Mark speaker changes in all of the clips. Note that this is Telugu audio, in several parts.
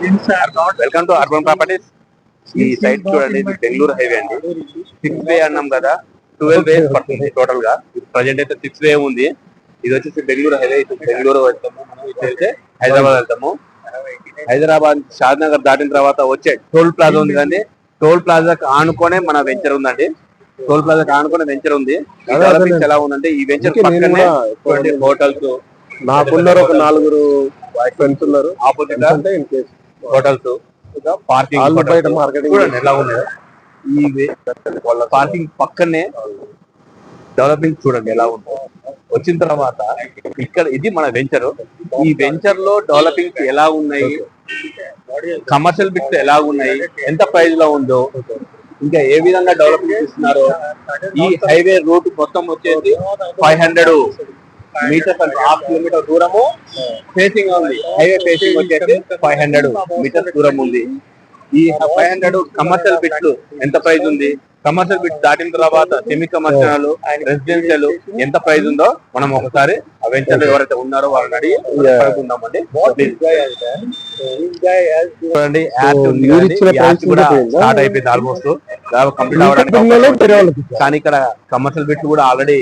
Speaker 1: Welcome to urban properties. ఈ సైట్ చూడండి, ఇది బెంగళూరు హైవే అండి. 6 వే అన్నాం కదా, 12 వేస్ పడుతుంది టోటల్ గా. ప్రజెంట్ అయితే 6 వే ఉంది. ఇది వచ్చేసి బెంగళూరు హైవే. బెంగళూరు వెళ్తాము, మనం ఇటు వెళ్తే హైదరాబాద్ వెళ్తాము. హైదరాబాద్ షాద్నగర్ దాటిన తర్వాత వచ్చే టోల్ ప్లాజా ఉంది కానీ, టోల్ ప్లాజాకి ఆనుకోనే మన వెంచర్ ఉందండి. టోల్ ప్లాజాకి ఆనుకోనే వెంచర్ ఉంది. ఎలా ఉందంటే, ఈ వెంచర్ పక్కనే హోటల్స్,
Speaker 2: నాకున్నారు ఒక 4 ఫ్రెండ్స్ ఉన్నారు.
Speaker 1: ఆపోజిట్ హోటల్స్, పార్కింగ్ చూడండి ఎలా ఉంది. ఈ పార్కింగ్ పక్కనే డెవలపింగ్ చూడండి ఎలా ఉందో. వచ్చిన తర్వాత ఇక్కడ ఇది మన వెంచర్. ఈ వెంచర్ లో డెవలపింగ్ ఎలా ఉన్నాయి, కమర్షియల్ బిట్స్ ఎలా ఉన్నాయి, ఎంత ప్రైస్ లో ఉందో, ఇంకా ఏ విధంగా డెవలపింగ్ చేస్తున్నారో. ఈ హైవే రూట్ మొత్తం వచ్చేసి 500 మీటర్స్ అంటే 1/2 కిలోమీటర్ దూరము ఫేసింగ్ ఉంది. హైవే ఫేసింగ్ వచ్చేసి 500 మీటర్స్ దూరం ఉంది. ఈ 500 కమర్షియల్ బిట్లు ఎంత ప్రైస్ ఉంది, కమర్షియల్ బిట్స్ దాటిన తర్వాత సెమీ కమర్షియల్, రెసిడెన్షియల్ ఎంత ప్రైస్ ఉందో మనం ఒకసారి ఆ వెంచర్ లో ఎవరైతే ఉన్నారో వాళ్ళని అడిగి కనుక్కుందామండి. చూడండి, స్టార్ట్ అయిపోయింది ఆల్మోస్ట్ కంప్లీట్ అవ్వడానికి. కానీ ఇక్కడ కమర్షియల్ బిట్లు కూడా ఆల్రెడీ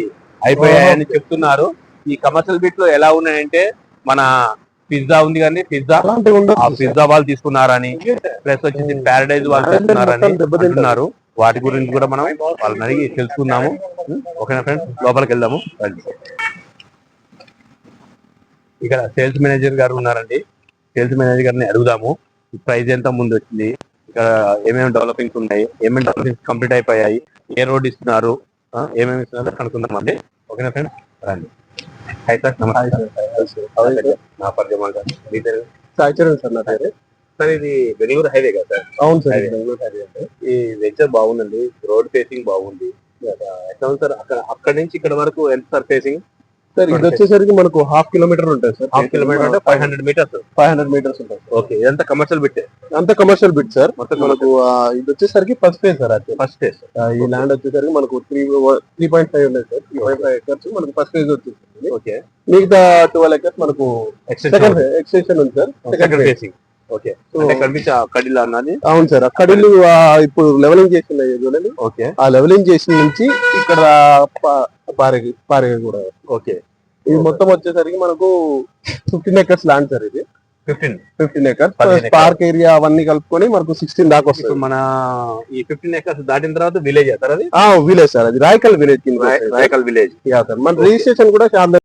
Speaker 1: అయిపోయాయని చెప్తున్నారు. ఈ కమర్షియల్ బిట్ లో ఎలా ఉన్నాయంటే, మన పిజ్జా ఉంది కానీ పిజ్జా వాళ్ళు తీసుకున్నారని, ప్లస్ వచ్చేసి ప్యారడైజ్ వాళ్ళు తీసుకున్నారని అంటున్నారు. వాటి గురించి కూడా మనం వాళ్ళని అడిగి తెలుసుకుందాము. ఓకేనా ఫ్రెండ్స్, లోపలికి వెళ్దాము. ఇక్కడ సేల్స్ మేనేజర్ గారు ఉన్నారండి. సేల్స్ మేనేజర్ గారిని అడుగుదాము, ప్రైస్ ఎంత ముందు వచ్చింది, ఇక్కడ ఏమేమి డెవలపింగ్స్ ఉన్నాయి, ఏమేమి డెవలపింగ్స్ కంప్లీట్ అయిపోయాయి, ఏ రోడ్ ఇస్తున్నారు, ఏమేమి ఇస్తున్నారు కనుక్కుందాం అండి. ఓకేనా ఫ్రెండ్స్, రండి. హాయ్ సార్, నమస్తే. నా పరిచయం సార్, నా పేరు సార్. ఇది బెంగళూరు హైవే కదా సార్? అవును సార్, బెంగళూరు హైవే అంటే. ఈ వెంచర్ బాగుందండి, రోడ్ ఫేసింగ్ బాగుంది. ఎట్లా ఉంది సార్? అక్కడ నుంచి ఇక్కడ వరకు ఎంత సార్ ఫేసింగ్?
Speaker 2: సార్ ఇది వచ్చేసరికి మనకు 1/2 కిలోమీటర్ ఉంటుంది సార్.
Speaker 1: 1/2 కిలోమీటర్ అంటే 500 మీటర్స్.
Speaker 2: 500 మీటర్స్ ఉంటుంది.
Speaker 1: ఓకే, ఇదంతా కమర్షియల్ బిట్?
Speaker 2: అంత కమర్షియల్ బిట్ సార్. మొత్తం మనకు ఇది వచ్చేసరికి ఫస్ట్ ఫేజ్ సార్. అది ఫస్ట్ ఫేజ్. ఈ ల్యాండ్ వచ్చేసరికి మనకు 3.5 ఉన్నాయి సార్. 3.5 ఎకర్స్ మనకు ఫస్ట్ ఫేజ్ వచ్చేసింది. ఓకే, మిగతా 12 ఎకర్స్ మనకు ఎక్స్టెన్షన్ ఉంది సార్.
Speaker 1: Second facing. ఓకే, కడిలు అన్నది?
Speaker 2: అవును సార్, ఆ కడిలు ఇప్పుడు లెవెలింగ్ చేసి చూడండి. ఓకే, ఆ లెవెలింగ్ చేసిన నుంచి ఇక్కడ పారే కూడా. ఓకే, ఇది మొత్తం వచ్చేసరికి మనకు 15 ఎకర్స్ ల్యాండ్ సార్. ఇది 15 ఎకర్స్ పార్క్ ఏరియా అవన్నీ కలుపుకొని మనకు 16 దాకా వస్తుంది.
Speaker 1: మన ఈ 15 ఎకర్స్ దాటిన తర్వాత విలేజ్ సార్? అది
Speaker 2: విలేజ్ సార్, అది Rayakal village.
Speaker 1: Rayakal village
Speaker 2: sir. మన రిజిస్ట్రేషన్ కూడా చాలా